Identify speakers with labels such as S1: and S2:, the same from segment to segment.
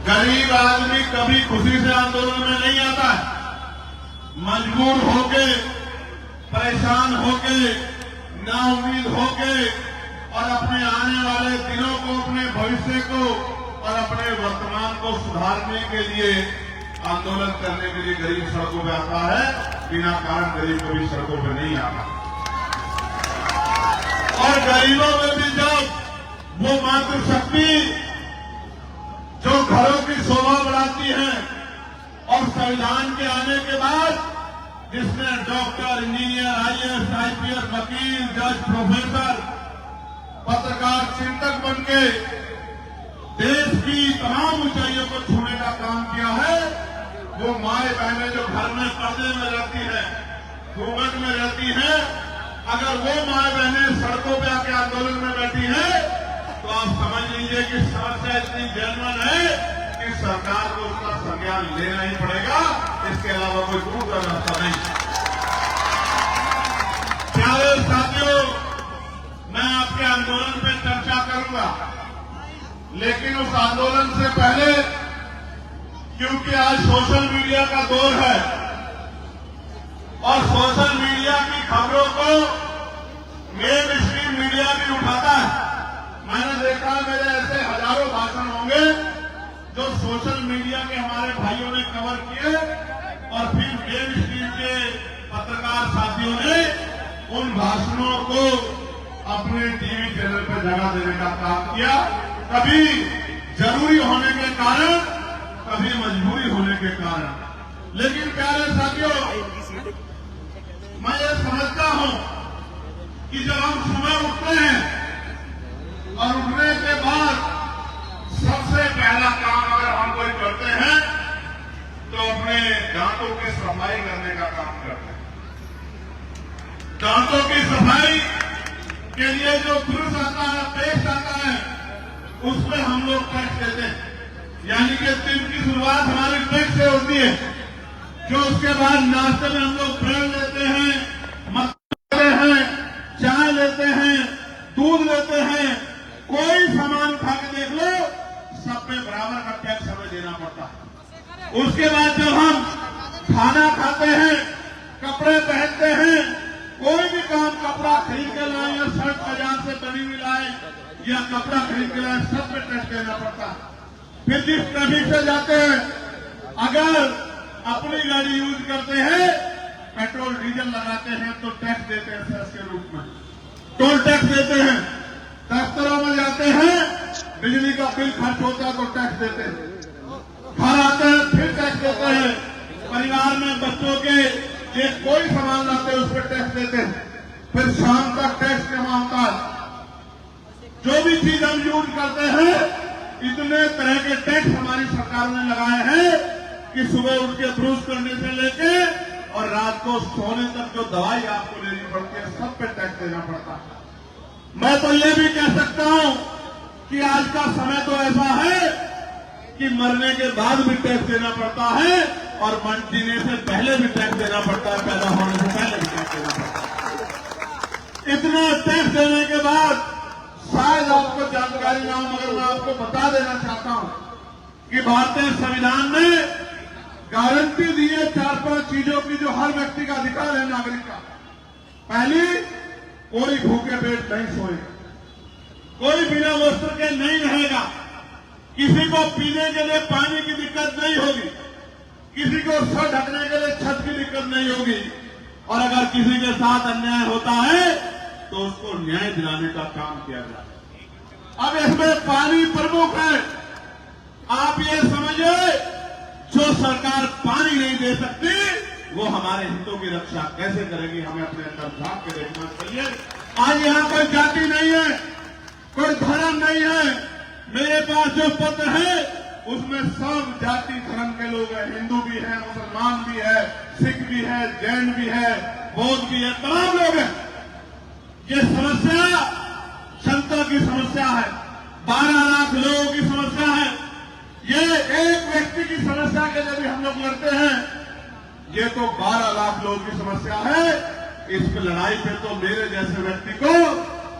S1: गरीब आदमी कभी खुशी से आंदोलन में नहीं आता है। मजबूर होके, परेशान होके, नाउम्मीद होके और अपने आने वाले दिनों को, अपने भविष्य को और अपने वर्तमान को सुधारने के लिए आंदोलन करने के लिए गरीब सड़कों पे आता है। बिना कारण गरीब कभी सड़कों पे नहीं आता। और गरीबों में भी जब वो मातृशक्ति जो घरों की शोभा बढ़ाती है और संविधान के आने के बाद जिसने डॉक्टर, इंजीनियर, आईएएस, आईपीएस, वकील, जज, प्रोफेसर, पत्रकार, चिंतक बनके देश की तमाम ऊंचाइयों को छूने का काम किया है, वो माए बहनें जो घर में पर्दे में रहती है, घूंघट में रहती है, अगर वो माए बहनें सड़कों पे आके आंदोलन में बैठी है तो आप समझ लीजिए कि समस्या इतनी जेन्युइन है कि सरकार को उसका संज्ञान लेना ही पड़ेगा। इसके अलावा कोई दूसरा रास्ता नहीं। प्यारे साथियों, मैं आपके आंदोलन पे चर्चा करूंगा, लेकिन उस आंदोलन से पहले, क्योंकि आज सोशल मीडिया का दौर है और सोशल मीडिया की खबरों को मेन स्ट्रीम मीडिया भी उठाता है। मैंने देखा मेरे ऐसे हजारों भाषण होंगे जो सोशल मीडिया के हमारे भाइयों ने कवर किए और फिर मेन स्ट्रीम के पत्रकार साथियों ने उन भाषणों को अपने टीवी चैनल पर जगह देने का काम किया। कभी जरूरी होने के कारण, कभी मजबूरी होने के कारण। लेकिन प्यारे साथियों, मैं ये समझता हूं कि जब हम सुबह उठते हैं और उठने के बाद सबसे पहला काम अगर हम कोई करते हैं तो अपने दांतों की सफाई करने का काम करते हैं। दांतों की सफाई के लिए जो ब्रश आता है, पेस्ट आता है, उसमें हम लोग टैक्स देते हैं। यानी कि दिन की शुरुआत हमारी टैक्स से होती है, जो उसके बाद नाश्ते में हम लोग ब्रेड लेते हैं, मक्खन लेते हैं, चाय लेते हैं, दूध लेते हैं। कोई सामान खा के देख लो, सब पे बराबर का टैक्स हमें देना पड़ता है। उसके बाद जब हम खाना खाते हैं, कपड़े पहनते हैं, कोई भी काम, कपड़ा खरीद के लाए या शर्ट बाजार से बनी हुई लाए या कपड़ा खरीद के लाए, सब पे टैक्स देना पड़ता है। फिर जिस ट्रैफिक से जाते हैं, अगर अपनी गाड़ी यूज करते हैं, पेट्रोल डीजल लगाते हैं तो टैक्स देते हैं सेस के रूप में, टोल टैक्स देते हैं। दफ्तरों में जाते हैं, बिजली का बिल खर्च होता है तो टैक्स देते हैं। घर आते हैं फिर टैक्स देते हैं। परिवार में बच्चों के लिए कोई सामान लाते हैं उस पर टैक्स देते हैं। फिर शाम तक टैक्स जमा होता है। जो भी चीज हम यूज करते हैं, इतने तरह के टैक्स हमारी सरकार ने लगाए हैं कि सुबह उठ के ब्रश करने से लेके और रात को सोने तक जो दवाई आपको लेनी पड़ती है, सब पे टैक्स देना पड़ता है। मैं तो ये भी कह सकता हूं कि आज का समय तो ऐसा है कि मरने के बाद भी टैक्स देना पड़ता है और जीने से पहले भी टैक्स देना पड़ता है, पैदा होने से पहले भी टैक्स देना पड़ता है। इतना टैक्स देने के बाद शायद आपको जानकारी ना हो, मगर मैं आपको बता देना चाहता हूं कि भारतीय संविधान ने गारंटी दी है 4-5 चीजों की जो हर व्यक्ति का अधिकार है, नागरिक का। पहली, कोई भूखे पेट नहीं सोएगा, कोई बिना वस्त्र के नहीं रहेगा, किसी को पीने के लिए पानी की दिक्कत नहीं होगी, किसी को सर ढकने के लिए छत की दिक्कत नहीं होगी, और अगर किसी के साथ अन्याय होता है तो उसको न्याय दिलाने का काम किया जाए। अब इसमें पानी प्रमुख है। आप ये समझिए, जो सरकार पानी नहीं दे सकती वो हमारे हितों की रक्षा कैसे करेगी, हमें अपने अंदर झांक के देखना चाहिए। आज यहाँ कोई जाति नहीं है, कोई धर्म नहीं है। मेरे पास जो पत्र है उसमें सब जाति धर्म के लोग हैं। हिंदू भी है, मुसलमान भी है, सिख भी है, जैन भी है, बौद्ध भी है, तमाम लोग हैं। ये समस्या जनता की समस्या है, 12 लाख लोगों की समस्या है। ये एक व्यक्ति की समस्या के लिए भी हम लोग लड़ते हैं, ये तो 12 लाख लोगों की समस्या है। इस लड़ाई पे तो मेरे जैसे व्यक्ति को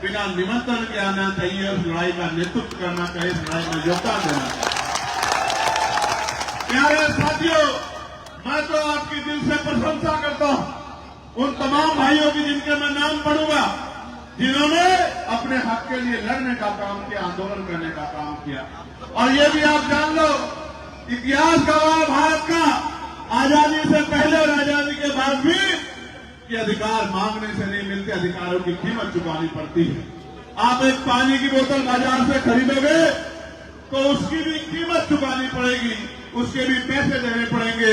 S1: बिना निमंत्रण के आना चाहिए, उस लड़ाई का नेतृत्व करना चाहिए, इस लड़ाई में योगदान देना चाहिए। प्यारे साथियों, मैं तो आपकी दिल से प्रशंसा करता हूं उन तमाम भाइयों की जिनके मैं नाम पढ़ूंगा, जिन्होंने अपने हक के लिए लड़ने का काम किया, आंदोलन करने का काम किया। और ये भी आप जान लो, इतिहास गवाह भारत का आजादी से पहले और आजादी के बाद भी कि अधिकार मांगने से नहीं मिलते, अधिकारों की कीमत चुकानी पड़ती है। आप एक पानी की बोतल बाजार से खरीदोगे तो उसकी भी कीमत चुकानी पड़ेगी, उसके भी पैसे देने पड़ेंगे।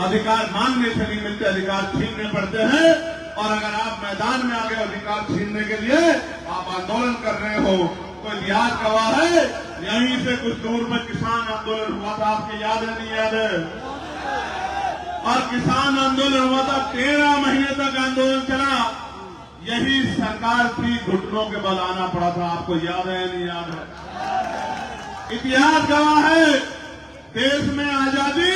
S1: अधिकार मांगने से नहीं मिलते, अधिकार छीनने पड़ते हैं। और अगर आप मैदान में आ गए अधिकार छीनने के लिए, आप आंदोलन कर रहे हो, तो इतिहास गवाह है। यहीं से कुछ दूर में किसान आंदोलन हुआ था, आपको याद है नहीं याद है? और किसान आंदोलन हुआ था, 13 महीने तक आंदोलन चला। यही सरकार थी, घुटनों के बल आना पड़ा था, आपको याद है नहीं याद है? इतिहास गवाह है, देश में आजादी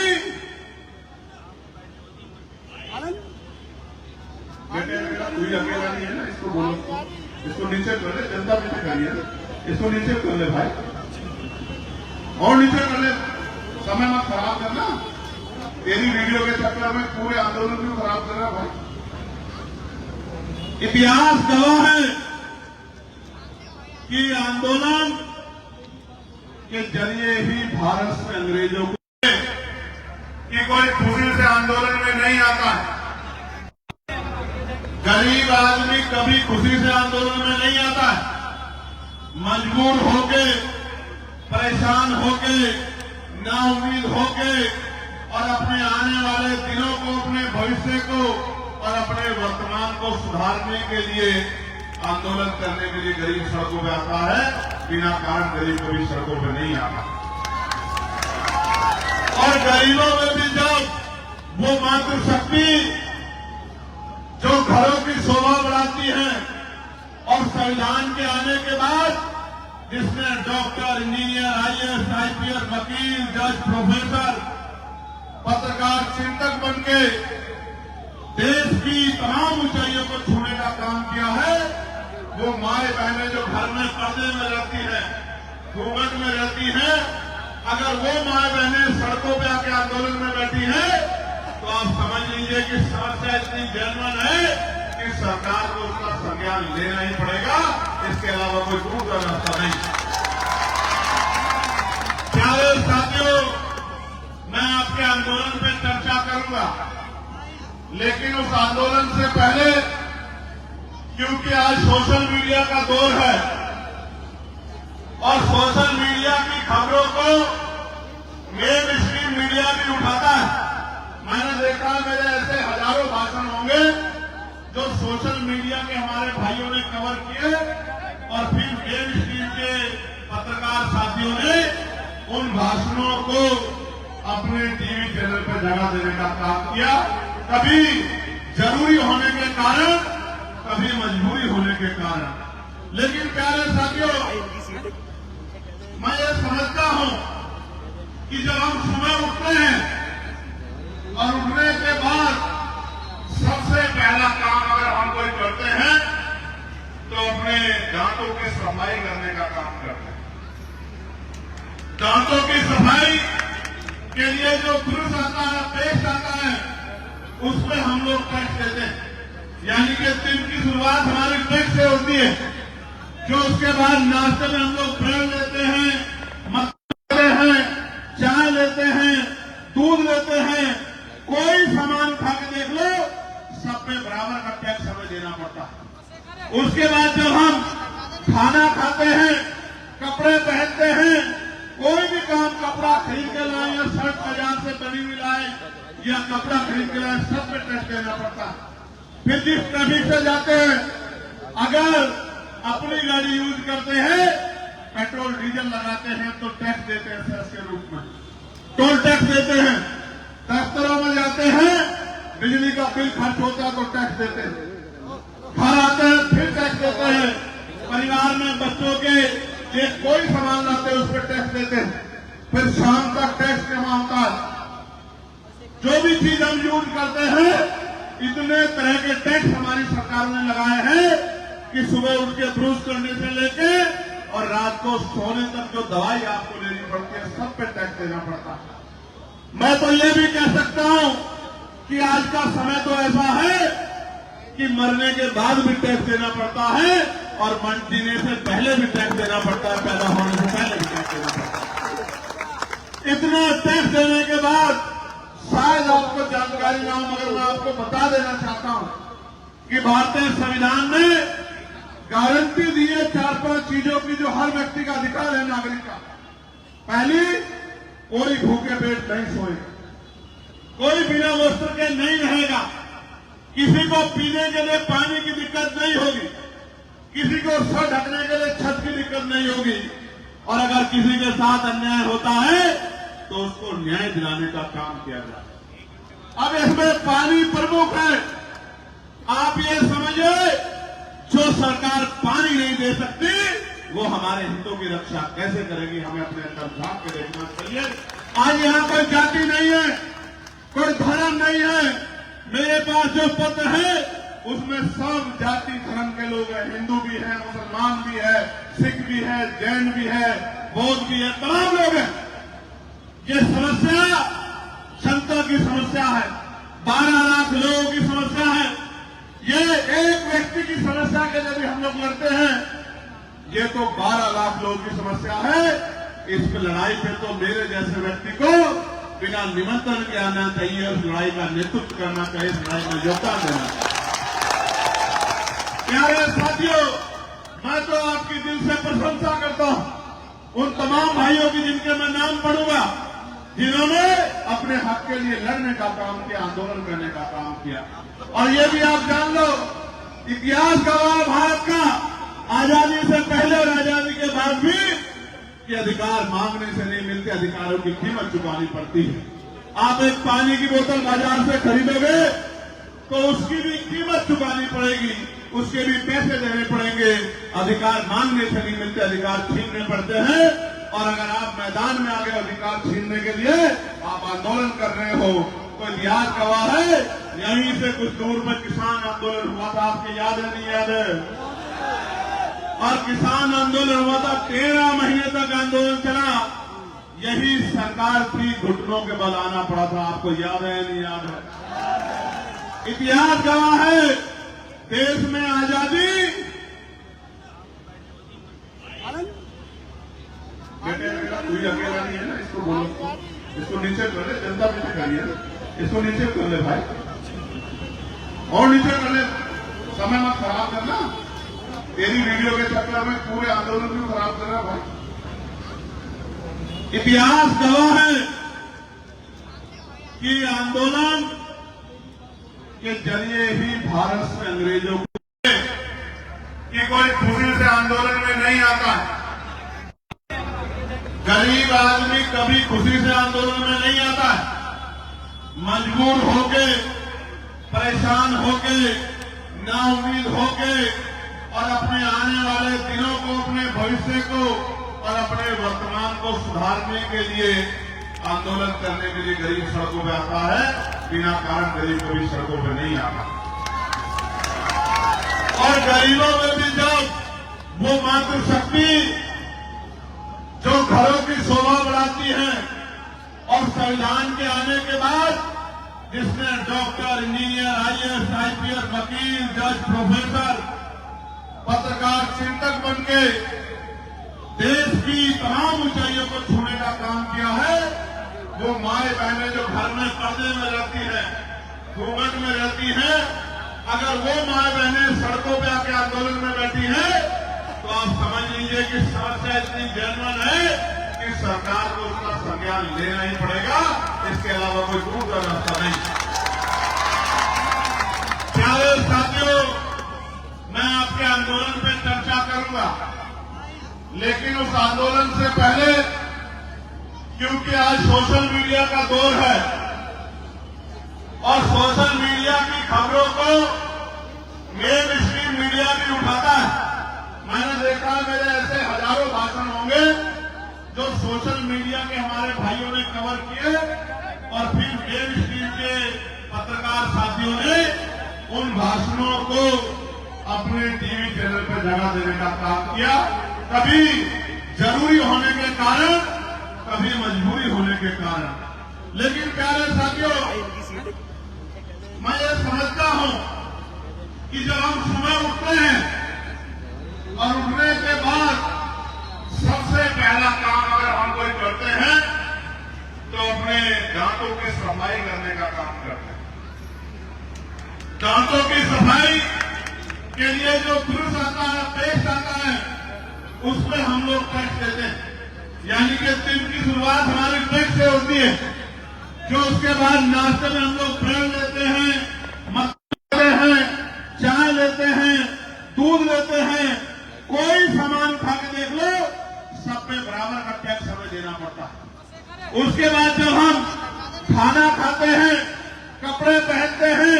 S1: बेटे कोई अकेला नहीं है ना, इसको बोलो, इसको नीचे कर ले, जनता नीचे करिए, इसको नीचे कर ले भाई, और नीचे कर ले, समय मत खराब करना। तेरी वीडियो के चक्कर में पूरे आंदोलन को खराब कर रहा है भाई। इतिहास गवाह है कि आंदोलन के जरिए ही भारत से अंग्रेजों को कि कोई खुशी से आंदोलन में नहीं आता है। गरीब आदमी कभी खुशी से आंदोलन में नहीं आता है। मजबूर होके, परेशान होके, नाउम्मीद होके और अपने आने वाले दिनों को, अपने भविष्य को और अपने वर्तमान को सुधारने के लिए आंदोलन करने के लिए गरीब सड़कों पे आता है। बिना कारण गरीब कभी सड़कों पे नहीं आता। और गरीबों में भी जब वो मातृशक्ति जो घरों की शोभा बढ़ाती है, और संविधान के आने के बाद जिसमें डॉक्टर, इंजीनियर, IAS, IPS, वकील, जज, प्रोफेसर, पत्रकार, चिंतक बनके देश की तमाम ऊंचाइयों को छूने का काम किया है, वो माए बहनें जो घर में पर्दे में रहती है, घूंघट में रहती हैं, अगर वो माए बहनें सड़कों पे आके आंदोलन में बैठी हैं, तो आप समझ लीजिए कि समस्या इतनी जेन्युइन है कि सरकार को उसका संज्ञान लेना ही पड़ेगा। इसके अलावा कोई दूसरा रास्ता नहीं। प्यारे साथियों, मैं आपके आंदोलन पे चर्चा करूंगा, लेकिन उस आंदोलन से पहले, क्योंकि आज सोशल मीडिया का दौर है और सोशल मीडिया की खबरों को मेन स्ट्रीम मीडिया भी उठाता है। मैंने देखा मेरे ऐसे हजारों भाषण होंगे जो सोशल मीडिया के हमारे भाइयों ने कवर किए और फिर मेन स्ट्रीम के पत्रकार साथियों ने उन भाषणों को अपने टीवी चैनल पर जगह देने का काम किया, कभी जरूरी होने के कारण, कभी मजबूरी होने के कारण। लेकिन प्यारे साथियों, मैं ये समझता हूं कि जब हम सुबह उठते हैं और उठने के बाद सबसे पहला काम अगर हम कोई करते हैं तो अपने दांतों की सफाई करने का काम करते हैं। दांतों की सफाई के लिए जो ब्रश आता है, पेस्ट आता है, उसमें हम लोग टैक्स देते हैं। यानी कि दिन की शुरुआत हमारी टैक्स से होती है, जो उसके बाद नाश्ते में हम लोग ब्रेड लेते हैं, मक्खन लेते हैं, चाय लेते हैं, दूध लेते हैं, कोई सामान खा के देख लो, सब पे बराबर का टैक्स हमें देना पड़ता है। उसके बाद जब हम खाना खाते हैं, कपड़े पहनते हैं, कोई भी काम, कपड़ा खरीद के लाए या शर्ट बाजार से बनी हुई लाए या कपड़ा खरीद के लाए, सब पे टैक्स देना पड़ता है। फिर जिस ट्रैफिक से जाते हैं, अगर अपनी गाड़ी यूज करते हैं, पेट्रोल डीजल लगाते हैं तो टैक्स देते हैं सेस के रूप में, टोल टैक्स देते हैं। दफ्तरों में जाते हैं, बिजली का बिल खर्च होता है तो टैक्स देते हैं। घर आते हैं फिर टैक्स देते हैं। परिवार में बच्चों के लिए कोई सामान लाते हैं उस पर टैक्स देते हैं। फिर शाम तक टैक्स जमा होता है। जो भी चीज हम यूज करते हैं, इतने तरह के टैक्स हमारी सरकार ने लगाए हैं कि सुबह उठ के ब्रूश करने से लेके और रात को सोने तक जो दवाई आपको लेनी पड़ती है, सब पे टैक्स देना पड़ता है। मैं तो ये भी कह सकता हूं कि आज का समय तो ऐसा है कि मरने के बाद भी टैक्स देना पड़ता है और जीने से पहले भी टैक्स देना पड़ता है, पैदा होने से पहले भी टैक्स देना पड़ता है। इतना टैक्स देने के बाद शायद आपको जानकारी ना हो, मगर मैं आपको बता देना चाहता हूं कि भारतीय संविधान ने गारंटी दी है 4-5 चीजों की जो हर व्यक्ति का अधिकार है, नागरिक का। पहली, कोई भूखे पेट नहीं सोएगा, कोई बिना वस्त्र के नहीं रहेगा, किसी को पीने के लिए पानी की दिक्कत नहीं होगी, किसी को सर ढकने के लिए छत की दिक्कत नहीं होगी, और अगर किसी के साथ अन्याय होता है तो उसको न्याय दिलाने का काम किया जाए। अब इसमें पानी प्रमुख है। आप ये समझिए, जो सरकार पानी नहीं दे सकती वो हमारे हितों की रक्षा कैसे करेगी, हमें अपने अंदर झांक के देखना चाहिए। आज यहां कोई जाति नहीं है, कोई धर्म नहीं है। मेरे पास जो पत्र है उसमें सब जाति धर्म के लोग हैं, हिंदू भी है, मुसलमान भी है, सिख भी है, जैन भी है, बौद्ध भी है, तमाम लोग हैं। ये समस्या जनता की समस्या है, 12 लाख लोगों की समस्या है। ये एक व्यक्ति की समस्या के लिए भी हम लोग लड़ते हैं, ये तो 12 लाख लोगों की समस्या है। इस लड़ाई पे तो मेरे जैसे व्यक्ति को बिना निमंत्रण के आना चाहिए, उस लड़ाई का नेतृत्व करना चाहिए, इस लड़ाई में योगदान देना चाहिए। प्यारे साथियों, मैं तो आपकी दिल से प्रशंसा करता हूं उन तमाम भाइयों की जिनके मैं नाम पढ़ूंगा, जिन्होंने अपने हक के लिए लड़ने का काम किया, आंदोलन करने का काम किया। और ये भी आप जान लो, इतिहास गवाह भारत का आजादी से पहले और आजादी के बाद भी कि अधिकार मांगने से नहीं मिलते, अधिकारों की कीमत चुकानी पड़ती है। आप एक पानी की बोतल बाजार से खरीदोगे तो उसकी भी कीमत चुकानी पड़ेगी, उसके भी पैसे देने पड़ेंगे। अधिकार मांगने से नहीं मिलते, अधिकार छीनने पड़ते हैं। और अगर आप मैदान में आ गए अधिकार छीनने के लिए, आप आंदोलन कर रहे हो, तो इतिहास गवाह है। यहीं से कुछ दूर पर किसान आंदोलन हुआ था, आपको याद है नहीं याद है? और किसान आंदोलन हुआ था, 13 महीने तक आंदोलन चला। यही सरकार थी, घुटनों के बल आना पड़ा था, आपको याद है नहीं याद है? इतिहास गवाह है, देश में आजादी बेटे मेरा कोई अकेला नहीं है ना, इसको बोलो, इसको नीचे कर ले, जनता पीछे करिए, इसको नीचे कर ले भाई, और नीचे कर ले, समय मत खराब करना। तेरी वीडियो के चक्कर में पूरे आंदोलन को खराब कर रहा भाई। इतिहास गवाह है कि आंदोलन के जरिए ही भारत से अंग्रेजों को कि कोई खुशी से आंदोलन में नहीं आता है। गरीब आदमी कभी खुशी से आंदोलन में नहीं आता है। मजबूर होके, परेशान होके, नाउम्मीद होके और अपने आने वाले दिनों को, अपने भविष्य को और अपने वर्तमान को सुधारने के लिए आंदोलन करने के लिए गरीब सड़कों पे आता है। बिना कारण गरीब कभी सड़कों पे नहीं आता। और गरीबों में भी जब वो मातृशक्ति जो घरों की शोभा बढ़ाती है, और संविधान के आने के बाद जिसने डॉक्टर, इंजीनियर, IAS, IPS, वकील, जज, प्रोफेसर, पत्रकार, चिंतक बनके देश की तमाम ऊंचाइयों को छूने का काम किया है, वो माए बहनें जो घर में पर्दे में रहती हैं, घूंघट में रहती हैं, अगर वो माए बहनें सड़कों पे आके आंदोलन में बैठी हैं, तो आप समझ लीजिए कि समस्या इतनी जेन्युइन है कि सरकार को उसका संज्ञान लेना ही पड़ेगा, इसके अलावा कोई दूसरा रास्ता नहीं। प्यारे साथियों, मैं आपके आंदोलन पे चर्चा करूंगा, लेकिन उस आंदोलन से पहले, क्योंकि आज सोशल मीडिया का दौर है और सोशल मीडिया की खबरों को मेन स्ट्रीम मीडिया भी उठाता है। मैंने देखा मेरे ऐसे हजारों भाषण होंगे जो सोशल मीडिया के हमारे भाइयों ने कवर किए और फिर मेन स्ट्रीम के पत्रकार साथियों ने उन भाषणों को अपने टीवी चैनल पर जगह देने का काम किया, कभी जरूरी होने के कारण, कभी मजबूरी होने के कारण। लेकिन प्यारे साथियों, मैं ये समझता हूं कि जब हम सुबह उठते हैं और उठने के बाद सबसे पहला काम अगर हम कोई करते हैं तो अपने दांतों की सफाई करने का काम करते हैं। दांतों की सफाई के लिए जो ब्रश आता है, पेस्ट आता है, उसमें हम लोग टैक्स देते हैं। यानी कि दिन की शुरुआत हमारी टैक्स से होती है, जो उसके बाद नाश्ते में हम लोग ब्रेड लेते हैं, मक्खन लेते हैं, चाय लेते हैं, दूध लेते हैं, कोई सामान खा के देख लो, सब पे बराबर का टैक्स हमें देना पड़ता है। उसके बाद जब हम खाना खाते हैं, कपड़े पहनते हैं,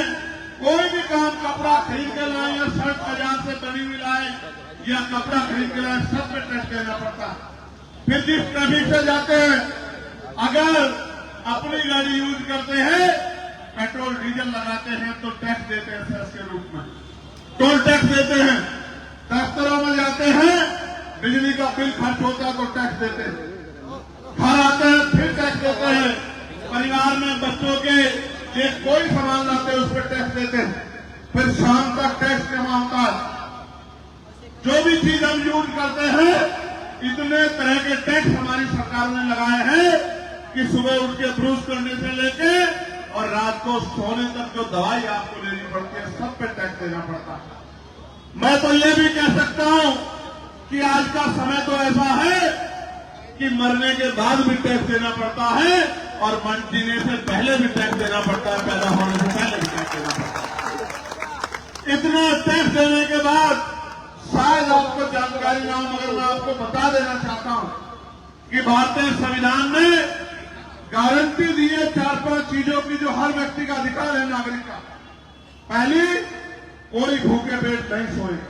S1: कोई भी काम, कपड़ा खरीद के लाए या शर्ट बाजार से बनी हुई लाए या कपड़ा खरीद के लाए, सब पे टैक्स देना पड़ता है। फिर जिस ट्रैफिक से जाते हैं, अगर अपनी गाड़ी यूज करते हैं, पेट्रोल डीजल लगाते हैं तो टैक्स देते हैं सेस के रूप में, टोल टैक्स देते हैं। दफ्तरों में जाते हैं, बिजली का बिल खर्च होता है तो टैक्स देते हैं। घर आते हैं फिर टैक्स देते हैं। परिवार में बच्चों के लिए कोई सामान लाते हैं उस पर टैक्स देते हैं। फिर शाम तक टैक्स जमा होता है। जो भी चीज हम यूज करते हैं, इतने तरह के टैक्स हमारी सरकार ने लगाए हैं कि सुबह उठ के ब्रश करने से लेके और रात को सोने तक जो दवाई आपको लेनी पड़ती है, सब पे टैक्स देना पड़ता है। मैं तो ये भी कह सकता हूं कि आज का समय तो ऐसा है कि मरने के बाद भी टैक्स देना पड़ता है और जीने से पहले भी टैक्स देना पड़ता है, पैदा होने से पहले भी टैक्स देना पड़ता है। इतना टैक्स देने के बाद शायद आपको जानकारी ना हो, मगर मैं आपको बता देना चाहता हूं कि भारतीय संविधान ने गारंटी दी है 4-5 चीजों की जो हर व्यक्ति का अधिकार है, नागरिक का। पहली, कोई भूखे पेट नहीं सोएगा,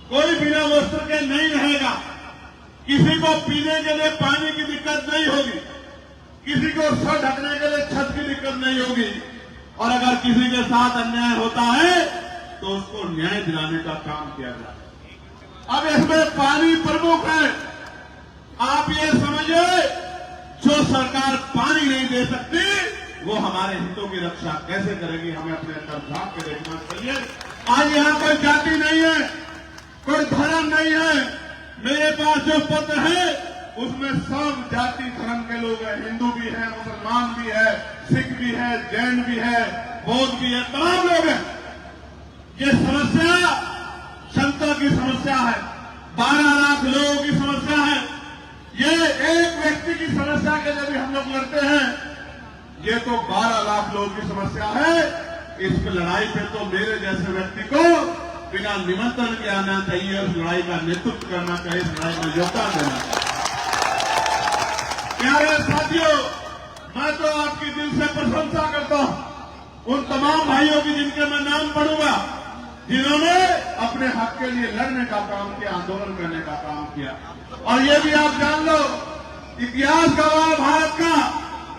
S1: कोई बिना वस्त्र के नहीं रहेगा, किसी को पीने के लिए पानी की दिक्कत नहीं होगी, किसी को सर ढकने के लिए छत की दिक्कत नहीं होगी, और अगर किसी के साथ अन्याय होता है तो उसको न्याय दिलाने का काम किया जाए। अब इसमें पानी प्रमुख है। आप ये समझिए, जो सरकार पानी नहीं दे सकती, वो हमारे हितों की रक्षा कैसे करेगी, हमें अपने अंदर झांक के देखना चाहिए। आज यहां कोई जाति नहीं है, कोई धर्म नहीं है। मेरे पास जो पत्र है उसमें सब जाति धर्म के लोग हैं, हिंदू भी है, मुसलमान भी है, सिख भी है, जैन भी है, बौद्ध भी है, तमाम लोग हैं। ये समस्या जनता की समस्या है, 12 लाख लोगों की समस्या है। ये एक व्यक्ति की समस्या के लिए भी हम लोग लड़ते हैं, ये तो 12 लाख लोगों की समस्या है। इस लड़ाई पे तो मेरे जैसे व्यक्ति को बिना निमंत्रण के आना चाहिए, उस लड़ाई का नेतृत्व करना चाहिए, इस लड़ाई में योगदान देना चाहिए। प्यारे साथियों, मैं तो आपकी दिल से प्रशंसा करता हूं उन तमाम भाइयों की जिनके मैं नाम पढ़ूंगा, जिन्होंने अपने हक के लिए लड़ने का काम किया, आंदोलन करने का काम किया। और ये भी आप जान लो, इतिहास गवाह भारत का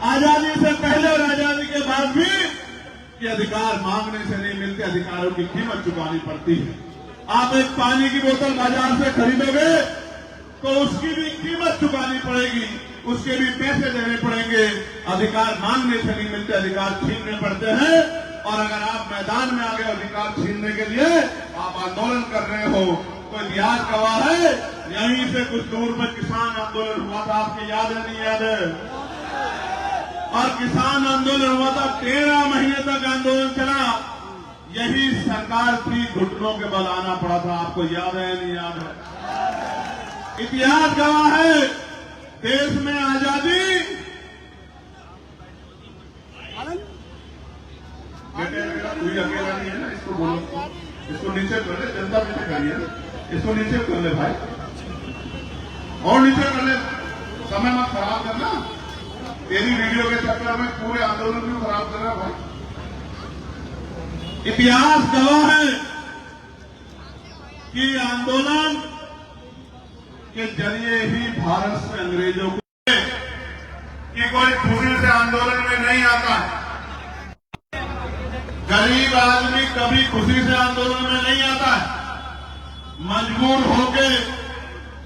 S1: आजादी से पहले और आजादी के बाद भी कि अधिकार मांगने से नहीं मिलते, अधिकारों की कीमत चुकानी पड़ती है। आप एक पानी की बोतल बाजार से खरीदोगे तो उसकी भी कीमत चुकानी पड़ेगी, उसके भी पैसे देने पड़ेंगे। अधिकार मांगने से नहीं मिलते, अधिकार छीनने पड़ते हैं। और अगर आप मैदान में आ गए अधिकार छीनने के लिए, आप आंदोलन कर रहे हो, तो इतिहास गवाह है। यहीं से कुछ दूर में किसान आंदोलन हुआ था, आपको याद है नहीं याद है? और किसान आंदोलन हुआ था, 13 महीने तक आंदोलन चला। यही सरकार थी, घुटनों के बल आना पड़ा था, आपको याद है नहीं याद है? इतिहास गवाह है, देश में आजादी, कोई अकेला नहीं है ना, इसको बोलो, इसको नीचे कर ले, जनता पीछे करिए, इसको नीचे कर ले भाई, और नीचे कर ले, समय मत खराब करना। तेरी वीडियो के चक्कर में पूरे आंदोलन को खराब कर रहा भाई। इतिहास गवाह है कि आंदोलन के जरिए ही भारत से अंग्रेजों को, कि कोई दूसरे से आंदोलन में नहीं आता। गरीब आदमी कभी खुशी से आंदोलन में नहीं आता है। मजबूर होके,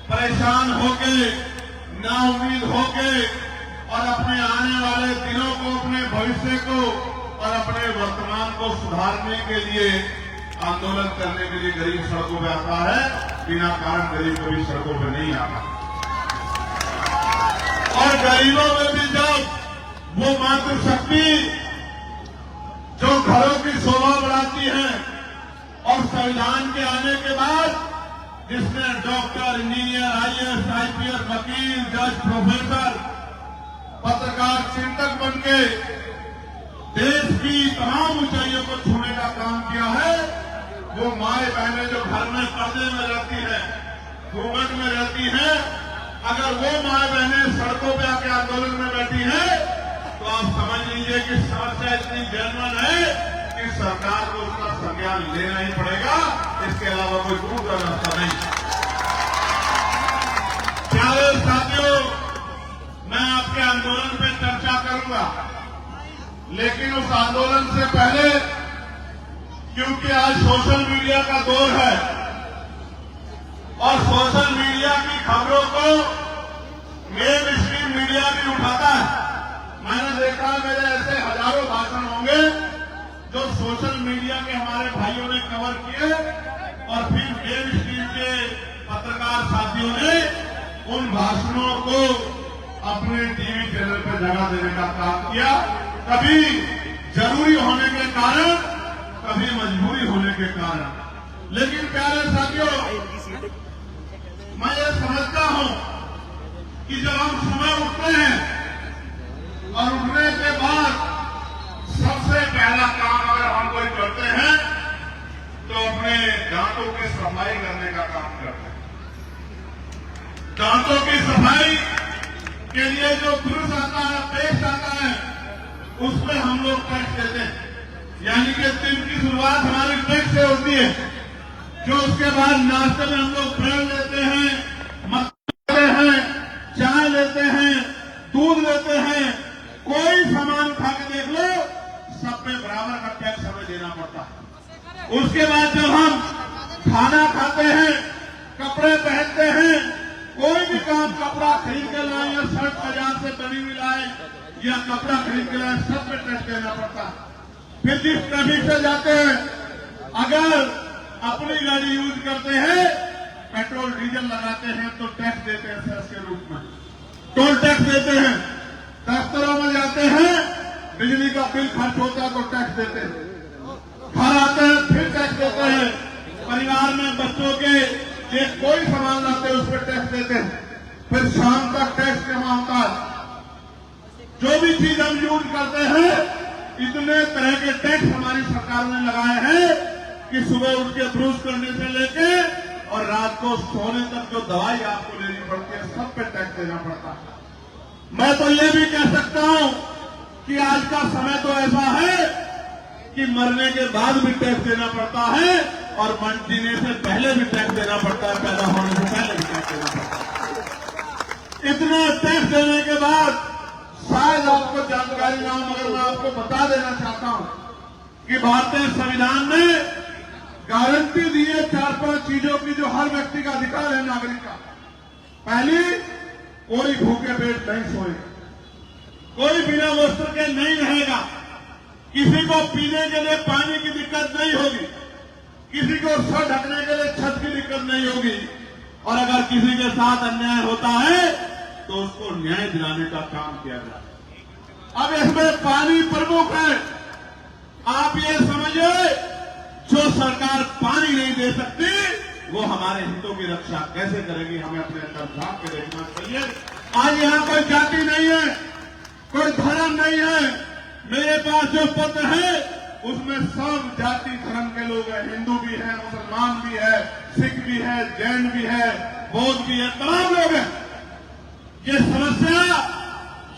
S1: परेशान होके, नाउम्मीद होके और अपने आने वाले दिनों को, अपने भविष्य को और अपने वर्तमान को सुधारने के लिए आंदोलन करने के लिए गरीब सड़कों पे आता है। बिना कारण गरीब कभी सड़कों पे नहीं आता। और गरीबों में भी जब वो मातृशक्ति जो घरों की शोभा बढ़ाती है और संविधान के आने के बाद जिसने डॉक्टर, इंजीनियर, आईएएस, आईपीएस, वकील, जज, प्रोफेसर, पत्रकार, चिंतक बनके देश की तमाम ऊंचाइयों को छूने का काम किया है, वो माए बहनें जो घर में पर्दे में रहती हैं, घूंघट में रहती हैं, अगर वो माए बहनें सड़कों पे आके आंदोलन में बैठी हैं, तो आप समझ लीजिए कि समस्या इतनी जेन्युइन है कि सरकार को उसका संज्ञान लेना ही पड़ेगा। इसके अलावा कोई दूसरा रास्ता नहीं। प्यारे साथियों, मैं आपके आंदोलन पे चर्चा करूंगा, लेकिन उस आंदोलन से पहले, क्योंकि आज सोशल मीडिया का दौर है और सोशल मीडिया की खबरों को मेन स्ट्रीम मीडिया भी उठाता है। मैंने देखा मेरे ऐसे हजारों भाषण होंगे जो सोशल मीडिया के हमारे भाइयों ने कवर किए और फिर मेन स्ट्रीम के पत्रकार साथियों ने उन भाषणों को अपने टीवी चैनल पर जगह देने का काम किया। कभी जरूरी होने के कारण, कभी मजबूरी होने के कारण। लेकिन प्यारे साथियों, मैं ये समझता हूं कि जब हम सुबह उठते हैं और उठने के बाद सबसे पहला काम अगर हम कोई करते हैं तो अपने दांतों की सफाई करने का काम करते हैं। दांतों की सफाई के लिए जो ब्रश आता है, पेस्ट आता है, उसमें हम लोग टैक्स देते हैं। यानी कि दिन की शुरुआत हमारी टैक्स से होती है, जो उसके बाद नाश्ते में हम लोग ब्रेड लेते हैं, मक्खन लेते हैं, चाय लेते हैं, दूध लेते हैं, कोई सामान खा के देख लो, सब पे बराबर का टैक्स हमें देना पड़ता है। उसके बाद जब हम खाना खाते हैं, कपड़े पहनते हैं, कोई भी काम, कपड़ा खरीद के लाए या शर्ट बाजार से बनी हुई लाए या कपड़ा खरीद के लाए, सब पे टैक्स देना पड़ता है। फिर जिस ट्रैफिक से जाते हैं, अगर अपनी गाड़ी यूज करते हैं, पेट्रोल डीजल लगाते हैं तो टैक्स देते हैं सेस के रूप में, टोल टैक्स देते हैं। दफ्तरों में जाते हैं, बिजली का बिल खर्च होता है तो टैक्स देते हैं। घर आते हैं फिर टैक्स देते हैं। परिवार में बच्चों के लिए कोई सामान लाते हैं उस पर टैक्स देते हैं। फिर शाम तक टैक्स जमा होता है। जो भी चीज हम यूज करते हैं, इतने तरह के टैक्स हमारी सरकार ने लगाए हैं कि सुबह उठ के ब्रश करने से लेके और रात को सोने तक जो दवाई आपको लेनी पड़ती है, सब पे टैक्स देना पड़ता है। मैं तो ये भी कह सकता हूं कि आज का समय तो ऐसा है कि मरने के बाद भी टैक्स देना पड़ता है और जीने से पहले भी टैक्स देना पड़ता है, पैदा होने से पहले भी टैक्स देना पड़ता है। इतना टैक्स देने के बाद शायद आपको जानकारी ना हो, मगर मैं आपको बता देना चाहता हूं कि भारतीय संविधान ने गारंटी दी है 4-5 चीजों की जो हर व्यक्ति का अधिकार है, नागरिक का। पहली, कोई भूखे पेट नहीं सोएगा, कोई बिना वस्त्र के नहीं रहेगा, किसी को पीने के लिए पानी की दिक्कत नहीं होगी, किसी को सर ढकने के लिए छत की दिक्कत नहीं होगी, और अगर किसी के साथ अन्याय होता है तो उसको न्याय दिलाने का काम किया जाए। अब इसमें पानी प्रमुख है। आप ये समझिए, जो सरकार पानी नहीं दे सकती, वो हमारे हितों की रक्षा कैसे करेगी, हमें अपने अंदर झांक के देखना चाहिए। आज यहाँ कोई जाति नहीं है, कोई धर्म नहीं है। मेरे पास जो पत्र है उसमें सब जाति धर्म के लोग हैं, हिंदू भी है, मुसलमान भी है, सिख भी है, जैन भी है, बौद्ध भी है, तमाम लोग हैं। ये समस्या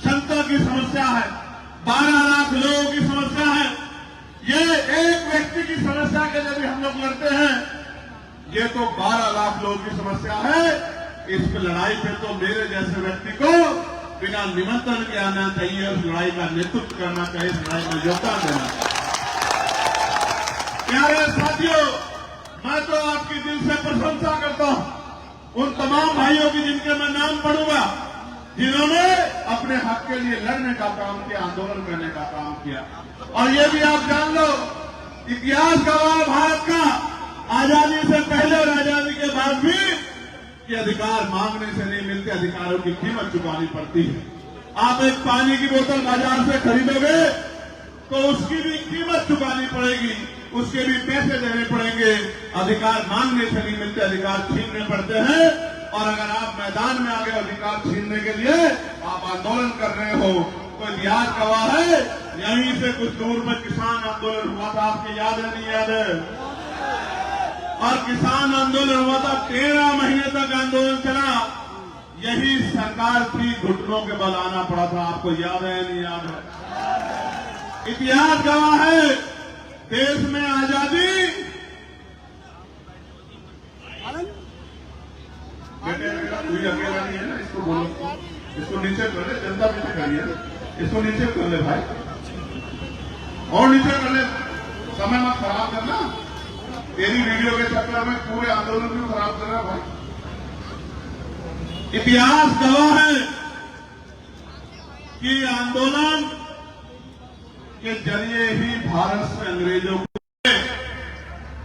S1: जनता की समस्या है, 12 लाख लोगों की समस्या है। ये एक व्यक्ति की समस्या के लिए भी हम लोग लड़ते हैं, ये तो 12 लाख लोगों की समस्या है। इस लड़ाई पे तो मेरे जैसे व्यक्ति को बिना निमंत्रण के आना चाहिए, उस लड़ाई का नेतृत्व करना चाहिए, इस लड़ाई में योगदान देना चाहिए। प्यारे साथियों, मैं तो आपकी दिल से प्रशंसा करता हूं उन तमाम भाइयों की जिनके मैं नाम पढ़ूंगा, जिन्होंने अपने हक के लिए लड़ने का काम किया, आंदोलन करने का काम किया। और ये भी आप जान लो, इतिहास गवाह है भारत का, आजादी से पहले और आजादी के बाद भी, कि अधिकार मांगने से नहीं मिलते, अधिकारों की कीमत चुकानी पड़ती है। आप एक पानी की बोतल बाजार से खरीदोगे तो उसकी भी कीमत चुकानी पड़ेगी, उसके भी पैसे देने पड़ेंगे। अधिकार मांगने से नहीं मिलते, अधिकार छीनने पड़ते हैं। और अगर आप मैदान में आ गए अधिकार छीनने के लिए, आप आंदोलन कर रहे हो, तो इतिहास गवाह है। यहीं से कुछ दूर में किसान आंदोलन हुआ था, आपको याद है नहीं याद है? और किसान आंदोलन हुआ था, 13 महीने तक आंदोलन चला। यही सरकार थी, घुटनों के बल आना पड़ा था, आपको याद है नहीं याद है? इतिहास गवाह है, देश में आजादी, कोई अकेला नहीं है ना, इसको बोलो, इसको नीचे कर ले, जनता पीछे करिए, इसको नीचे कर ले भाई, और नीचे कर ले, समय मत खराब करना। तेरी वीडियो के चक्कर में पूरे आंदोलन भी खराब कर रहा भाई। इतिहास गवाह है कि आंदोलन के जरिए ही भारत से अंग्रेजों को,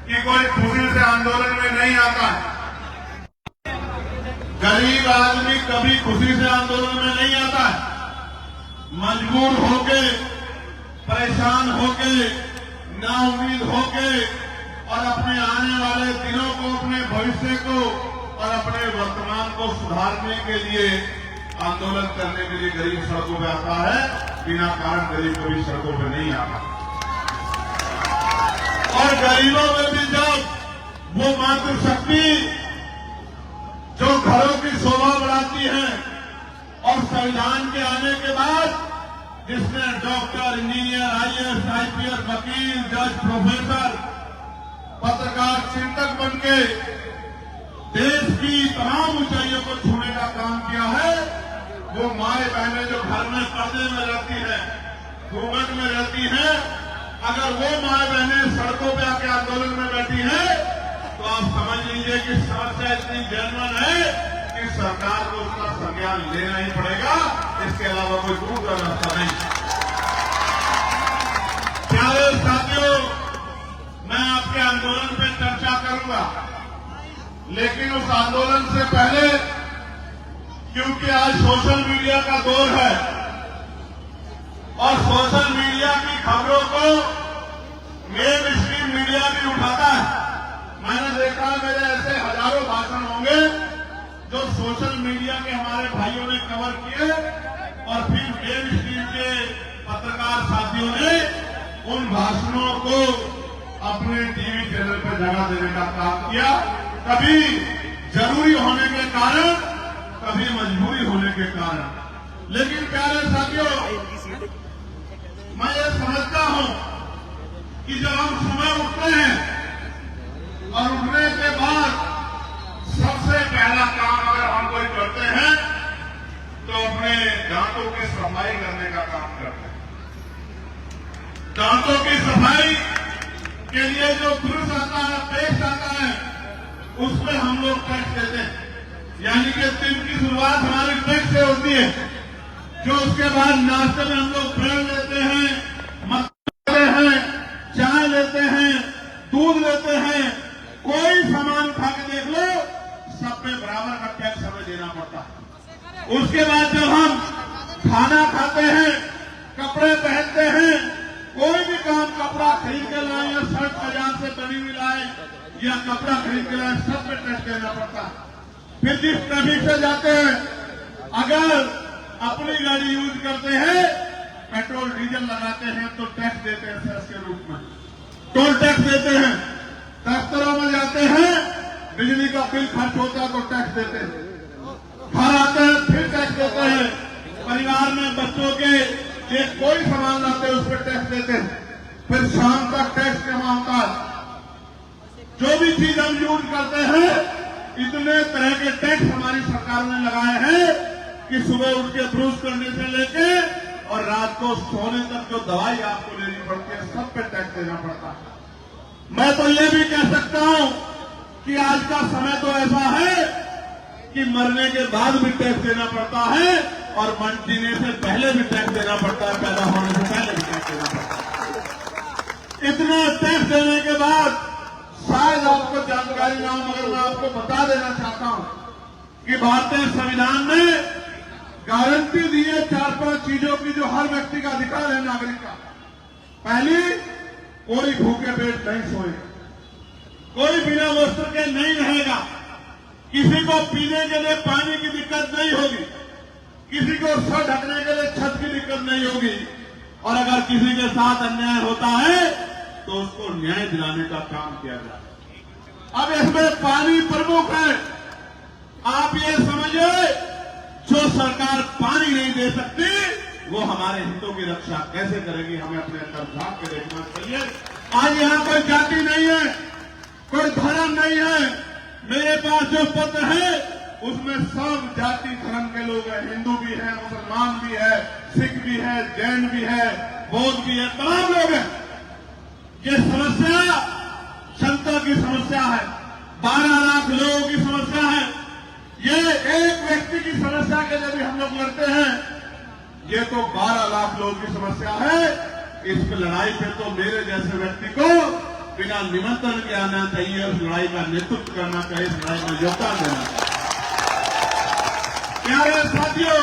S1: कि कोई खुशी से आंदोलन में नहीं आता है। गरीब आदमी कभी खुशी से आंदोलन में नहीं आता है। मजबूर होके, परेशान होके, नाउम्मीद होके, और अपने आने वाले दिनों को, अपने भविष्य को और अपने वर्तमान को सुधारने के लिए, आंदोलन करने के लिए गरीब सड़कों पे आता है। बिना कारण गरीब कभी सड़कों पे नहीं आता। और गरीबों में भी जब वो मातृशक्ति जो घरों की शोभा बढ़ाती है, और संविधान के आने के बाद जिसने डॉक्टर, इंजीनियर, आईएएस, आईपीएस, वकील, जज, प्रोफेसर, पत्रकार, चिंतक बनके देश की तमाम ऊंचाइयों को छूने का काम किया है, वो माए बहनें जो घर में पर्दे में रहती हैं, घूंघट में रहती हैं, अगर वो माए बहनें सड़कों पे आके आंदोलन में बैठी हैं, तो आप समझ लीजिए कि समस्या इतनी जेन्युइन है कि सरकार को उसका संज्ञान लेना ही पड़ेगा। इसके अलावा कोई दूसरा रास्ता नहीं। प्यारे साथियों, मैं आपके आंदोलन पे चर्चा करूंगा, लेकिन उस आंदोलन से पहले, क्योंकि आज सोशल मीडिया का दौर है और सोशल मीडिया की खबरों को मेन स्ट्रीम मीडिया भी उठाता है। मैंने देखा, मेरे ऐसे हजारों भाषण होंगे जो सोशल मीडिया के हमारे भाइयों ने कवर किए, और फिर मेन स्ट्रीम के पत्रकार साथियों ने उन भाषणों को अपने टीवी चैनल पर जगह देने का काम किया, कभी जरूरी होने के कारण, कभी मजबूरी होने के कारण। लेकिन प्यारे साथियों, मैं ये समझता हूं कि जब हम सुबह उठते हैं और उठने के बाद सबसे पहला काम अगर हम कोई करते हैं तो अपने दांतों की सफाई करने का काम करते हैं। दांतों की सफाई के लिए जो ब्रश आता है, पेस्ट आता है, उसमें हम लोग टैक्स देते हैं। यानी कि दिन की शुरुआत हमारी टैक्स से होती है, जो उसके बाद नाश्ते में हम लोग ब्रेड लेते हैं, मक्खन लेते हैं, चाय लेते हैं, दूध लेते हैं, कोई सामान खा के देख लो, सब पे बराबर का टैक्स हमें देना पड़ता है। उसके बाद जब हम खाना खाते हैं, कपड़े पहनते हैं, कोई भी काम, कपड़ा खरीद के लाए या शर्ट बाजार से बनी हुई लाए या कपड़ा खरीद के लाए, सब पे टैक्स देना पड़ता है। फिर जिस ट्रैफिक से जाते हैं, अगर अपनी गाड़ी यूज करते हैं, पेट्रोल डीजल लगाते हैं, तो टैक्स देते हैं सेस के रूप में, टोल टैक्स देते हैं। दफ्तरों में जाते हैं, बिजली का बिल खर्च होता है तो टैक्स देते हैं। घर आते हैं फिर टैक्स देते हैं। परिवार में बच्चों के एक कोई सामान लाते हैं, उस पर टैक्स देते हैं। फिर शाम तक टैक्स जमा होता है। जो भी चीज हम यूज करते हैं, इतने तरह के टैक्स हमारी सरकार ने लगाए हैं कि सुबह उठ के ब्रश करने से लेके और रात को सोने तक जो दवाई आपको लेनी पड़ती है, सब पे टैक्स देना पड़ता है। मैं तो ये भी कह सकता हूं कि आज का समय तो ऐसा है कि मरने के बाद भी टैक्स देना पड़ता है और जीने से पहले भी टैक्स देना पड़ता है, पैदा होने से पहले भी टैक्स देना पड़ता है। इतना टैक्स देने के बाद शायद आपको जानकारी ना हो, मगर मैं आपको बता देना चाहता हूं कि भारतीय संविधान ने गारंटी दी है 4-5 चीजों की जो हर व्यक्ति का अधिकार है, नागरिक का। पहली, कोई भूखे पेट नहीं सोएगा, कोई बिना वस्त्र के नहीं रहेगा, किसी को पीने के लिए पानी की दिक्कत नहीं होगी, किसी को सर ढकने के लिए छत की दिक्कत नहीं होगी, और अगर किसी के साथ अन्याय होता है तो उसको न्याय दिलाने का काम किया जाए। अब इसमें पानी प्रमुख है। आप ये समझिए, जो सरकार पानी नहीं दे सकती वो हमारे हितों की रक्षा कैसे करेगी, हमें अपने अंदर झांक के देखना चाहिए। आज यहां कोई जाति नहीं है, कोई धर्म नहीं है। मेरे पास जो पत्र है उसमें सब जाति धर्म के लोग हैं, हिंदू भी है, मुसलमान भी है, सिख भी है, जैन भी है, बौद्ध भी है, तमाम लोग हैं। ये समस्या जनता की समस्या है, 12 लाख लोगों की समस्या है। ये एक व्यक्ति की समस्या के लिए भी हम लोग लड़ते हैं, ये तो 12 लाख लोगों की समस्या है। इस लड़ाई पे तो मेरे जैसे व्यक्ति को बिना निमंत्रण के आना चाहिए, उस लड़ाई का नेतृत्व करना चाहिए, इस लड़ाई में योगदान देना चाहिए। प्यारे साथियों,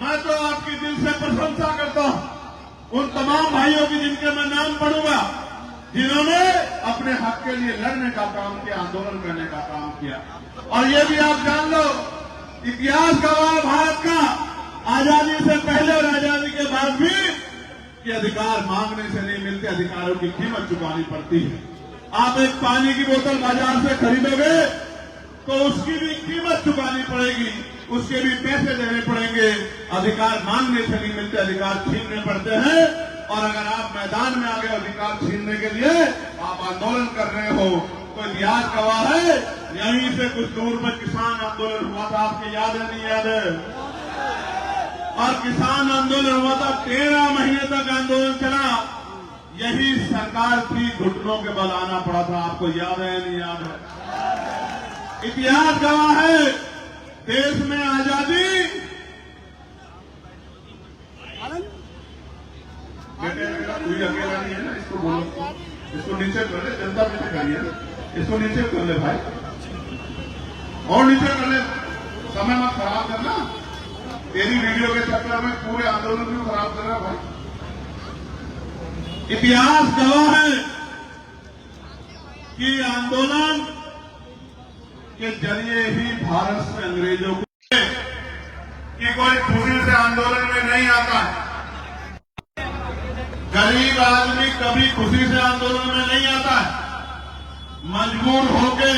S1: मैं तो आपकी दिल से प्रशंसा करता हूं उन तमाम भाइयों की जिनके मैं नाम पढ़ूंगा, जिन्होंने अपने हक के लिए लड़ने का काम किया, आंदोलन करने का काम किया। और ये भी आप जान लो, इतिहास गवाह भारत का आजादी से पहले और आजादी के बाद भी कि अधिकार मांगने से नहीं मिलते, अधिकारों की कीमत चुकानी पड़ती है। आप एक पानी की बोतल बाजार से खरीदोगे तो उसकी भी कीमत चुकानी पड़ेगी, उसके भी पैसे देने पड़ेंगे। अधिकार मांगने से नहीं मिलते, अधिकार छीनने पड़ते हैं। और अगर आप मैदान में आ गए अधिकार छीनने के लिए, आप आंदोलन कर रहे हो, तो इतिहास गवाह है। यहीं से कुछ दूर में किसान आंदोलन हुआ था, आपको याद है नहीं याद है? और किसान आंदोलन हुआ था, 13 महीने तक आंदोलन चला। यही सरकार थी, घुटनों के बल आना पड़ा था, आपको याद है नहीं याद है? इतिहास गवाह है, देश में आजादी कोई अकेला नहीं है ना, इसको बोलो, इसको नीचे कर ले, जनता नीचे करिए, इसको नीचे कर ले भाई, और नीचे कर ले, समय मत खराब करना। तेरी वीडियो के चक्कर में पूरे आंदोलन भी खराब कर रहा भाई। इतिहास गवाह है कि आंदोलन के जरिए ही भारत से अंग्रेजों को, कि कोई खुशी से आंदोलन में नहीं आता है। गरीब आदमी कभी खुशी से आंदोलन में नहीं आता है। मजबूर होके,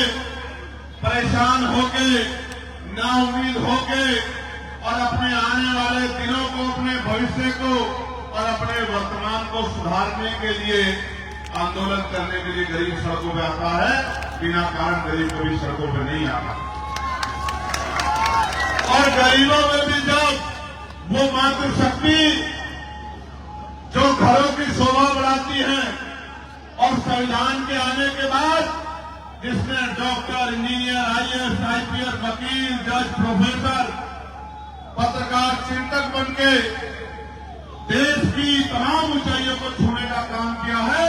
S1: परेशान होके, नाउम्मीद होके और अपने आने वाले दिनों को, अपने भविष्य को और अपने वर्तमान को सुधारने के लिए आंदोलन करने के लिए गरीब सड़कों पे आता है। बिना कारण गरीब कभी सड़कों पे नहीं आता। और गरीबों में भी जब वो मातृशक्ति जो घरों की शोभा बढ़ाती है, और संविधान के आने के बाद जिसने डॉक्टर, इंजीनियर, आईएएस, आईपीएस, वकील, जज, प्रोफेसर, पत्रकार, चिंतक बनके देश की तमाम ऊंचाइयों को छूने का काम किया है,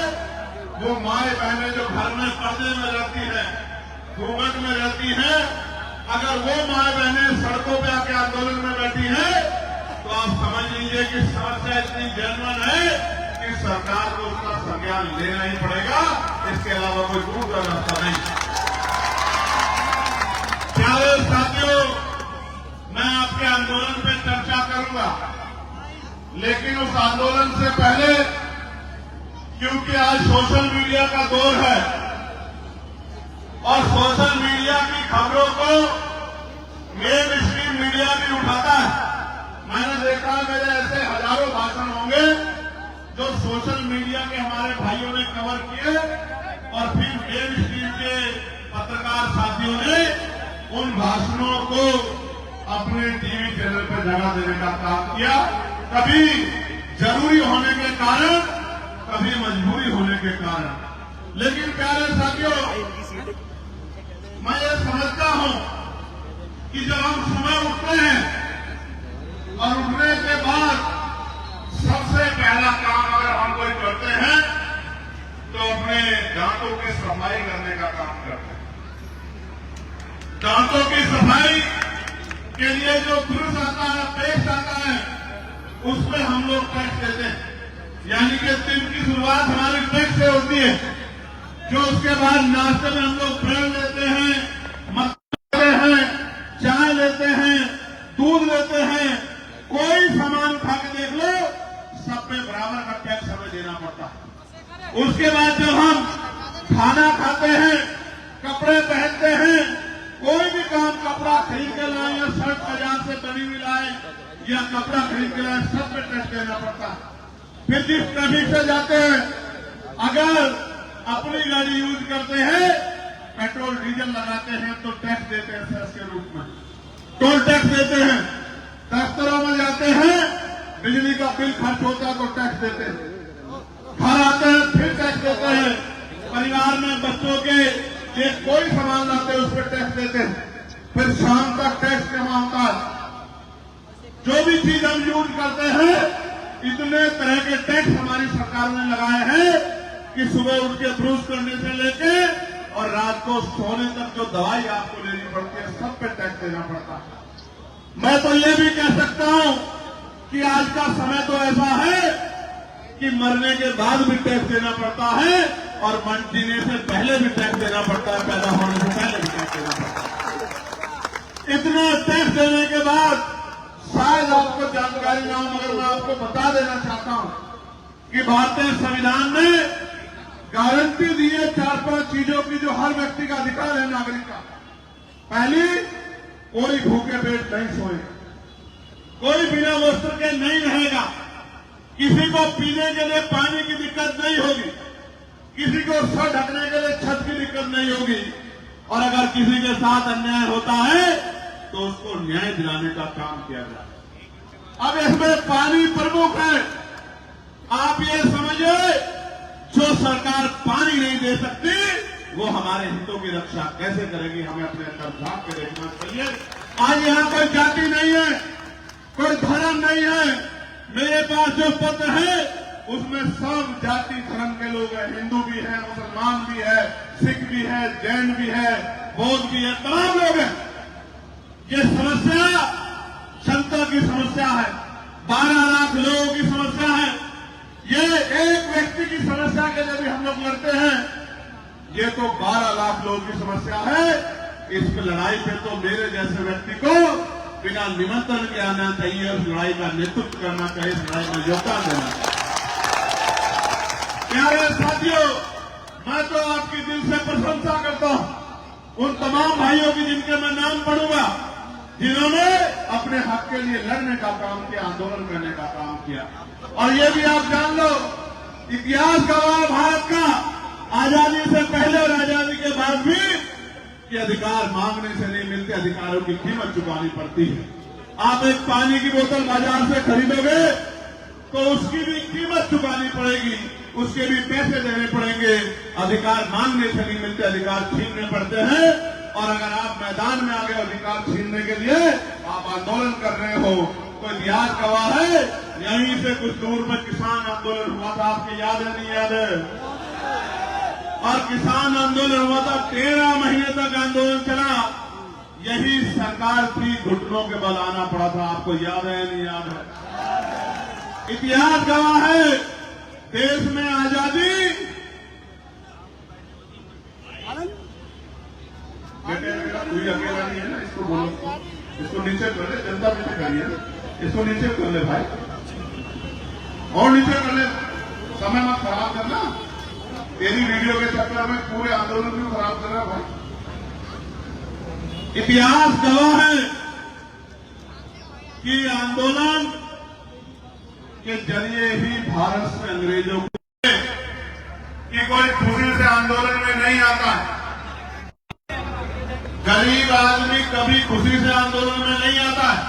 S1: वो माए बहनें जो घर में पर्दे में रहती हैं, घूंघट में रहती हैं, अगर वो माए बहनें सड़कों पे आके आंदोलन में बैठी हैं, तो आप समझ लीजिए कि समस्या इतनी जेन्युइन है कि सरकार को उसका संज्ञान लेना ही पड़ेगा, इसके अलावा कोई दूसरा रास्ता नहीं। प्यारे साथियों, मैं आपके आंदोलन पे चर्चा करूंगा, लेकिन उस आंदोलन से पहले, क्योंकि आज सोशल मीडिया का दौर है और सोशल मीडिया की खबरों को मेन स्ट्रीम मीडिया भी उठाता है। मैंने देखा मेरे ऐसे हजारों भाषण होंगे जो सोशल मीडिया के हमारे भाइयों ने कवर किए, और फिर मेन स्ट्रीम के पत्रकार साथियों ने उन भाषणों को अपने टीवी चैनल पर जगह देने का काम किया। कभी जरूरी होने के कारण, कभी मजबूरी होने के कारण, लेकिन प्यारे साथियों, मैं ये समझता हूं कि जब हम सुबह उठते हैं और उठने के बाद सबसे पहला काम अगर हम कोई करते हैं तो अपने दांतों की सफाई करने का काम करते हैं। दांतों की सफाई के लिए जो ब्रश आता है, पेस्ट आता है, उसमें हम लोग टैक्स देते हैं। यानी कि दिन की शुरुआत हमारी टैक्स से होती है, जो उसके बाद नाश्ते में हम लोग ब्रेड लेते हैं, मक्खन लेते हैं, चाय लेते हैं, दूध लेते हैं। कोई सामान खा के देख लो, सब पे बराबर का टैक्स हमें देना पड़ता है। उसके बाद जब हम खाना खाते हैं, कपड़े पहनते हैं, कोई भी काम, कपड़ा खरीद के लाए या शर्ट बाजार से बनी हुई लाए या कपड़ा खरीद के लाए, सब पे टैक्स देना पड़ता है। फिर जिस ट्रैफिक से जाते हैं, अगर अपनी गाड़ी यूज करते हैं, पेट्रोल डीजल लगाते हैं तो टैक्स देते हैं सेस के रूप में, टोल टैक्स देते हैं। दफ्तरों में जाते हैं, बिजली का बिल खर्च होता है तो टैक्स देते हैं। घर आते हैं फिर टैक्स देते हैं। परिवार में बच्चों के लिए कोई सामान लाते हैं उस पर टैक्स देते हैं। फिर शाम तक टैक्स जमा होता है। जो भी चीज हम यूज करते हैं, इतने तरह के टैक्स हमारी सरकार ने लगाए हैं कि सुबह उठ के ब्रश करने से लेके और रात को सोने तक जो दवाई आपको लेनी पड़ती है, सब पे टैक्स देना पड़ता है। मैं तो ये भी कह सकता हूं कि आज का समय तो ऐसा है कि मरने के बाद भी टैक्स देना पड़ता है और जीने से पहले भी टैक्स देना पड़ता है, पैदा होने से पहले भी टैक्स देना पड़ता है। इतना टैक्स देने के बाद शायद आपको जानकारी ना हो, मगर मैं आपको बता देना चाहता हूं कि भारतीय संविधान ने गारंटी दी है 4-5 चीजों की जो हर व्यक्ति का अधिकार है, नागरिक का। पहली, कोई भूखे पेट नहीं सोए, कोई बिना वस्त्र के नहीं रहेगा, किसी को पीने के लिए पानी की दिक्कत नहीं होगी, किसी को सर ढकने के लिए छत की दिक्कत नहीं होगी, और अगर किसी के साथ अन्याय होता है तो उसको न्याय दिलाने का काम किया जाए। अब इसमें पानी प्रमुख है। आप ये समझिए, जो सरकार पानी नहीं दे सकती वो हमारे हितों की रक्षा कैसे करेगी, हमें अपने अंदर झांक के देखना चाहिए। आज यहाँ कोई जाति नहीं है, कोई धर्म नहीं है। मेरे पास जो पत्र है उसमें सब जाति धर्म के लोग हैं। हिंदू भी है, मुसलमान भी है, सिख भी है, जैन भी है, बौद्ध भी है, तमाम लोग हैं। ये समस्या जनता की समस्या है, 12 लाख लोगों की समस्या है। ये एक व्यक्ति की समस्या के लिए भी हम लोग लड़ते हैं, ये तो 12 लाख लोगों की समस्या है। इस लड़ाई पे तो मेरे जैसे व्यक्ति को बिना निमंत्रण के आना चाहिए, उस लड़ाई का नेतृत्व करना चाहिए, इस लड़ाई में योगदान देना चाहिए। प्यारे साथियों, मैं तो आपकी दिल से प्रशंसा करता हूं उन तमाम भाइयों की जिनके मैं नाम पढ़ूंगा, जिन्होंने अपने हक के लिए लड़ने का काम किया, आंदोलन करने का काम किया। और ये भी आप जान लो, इतिहास गवाह भारत का आजादी से पहले और आजादी के बाद भी कि अधिकार मांगने से नहीं मिलते, अधिकारों की कीमत चुकानी पड़ती है। आप एक पानी की बोतल बाजार से खरीदोगे तो उसकी भी कीमत चुकानी पड़ेगी, उसके भी पैसे देने पड़ेंगे। अधिकार मांगने से नहीं मिलते, अधिकार छीनने पड़ते हैं। और अगर आप मैदान में आ गए अधिकार छीनने के लिए, आप आंदोलन कर रहे हो, तो इतिहास गवाह है। यहीं से कुछ दूर में किसान आंदोलन हुआ था, आपको याद है नहीं याद है? और किसान आंदोलन हुआ था, 13 महीने तक आंदोलन चला। यही सरकार थी, घुटनों के बल आना पड़ा था, आपको याद है नहीं याद है? इतिहास गवाह है, देश में आजादी कोई अकेला नहीं है ना, इसको बोलो, इसको नीचे कर ले, जनता नीचे करिए, इसको नीचे कर ले भाई, और नीचे कर ले, समय मत खराब करना। तेरी वीडियो के चक्कर में पूरे आंदोलन को खराब कर रहा है भाई। इतिहास गवाह है कि आंदोलन के जरिए ही भारत से अंग्रेजों को कि कोई खुशी से आंदोलन में नहीं आता है। गरीब आदमी कभी खुशी से आंदोलन में नहीं आता है।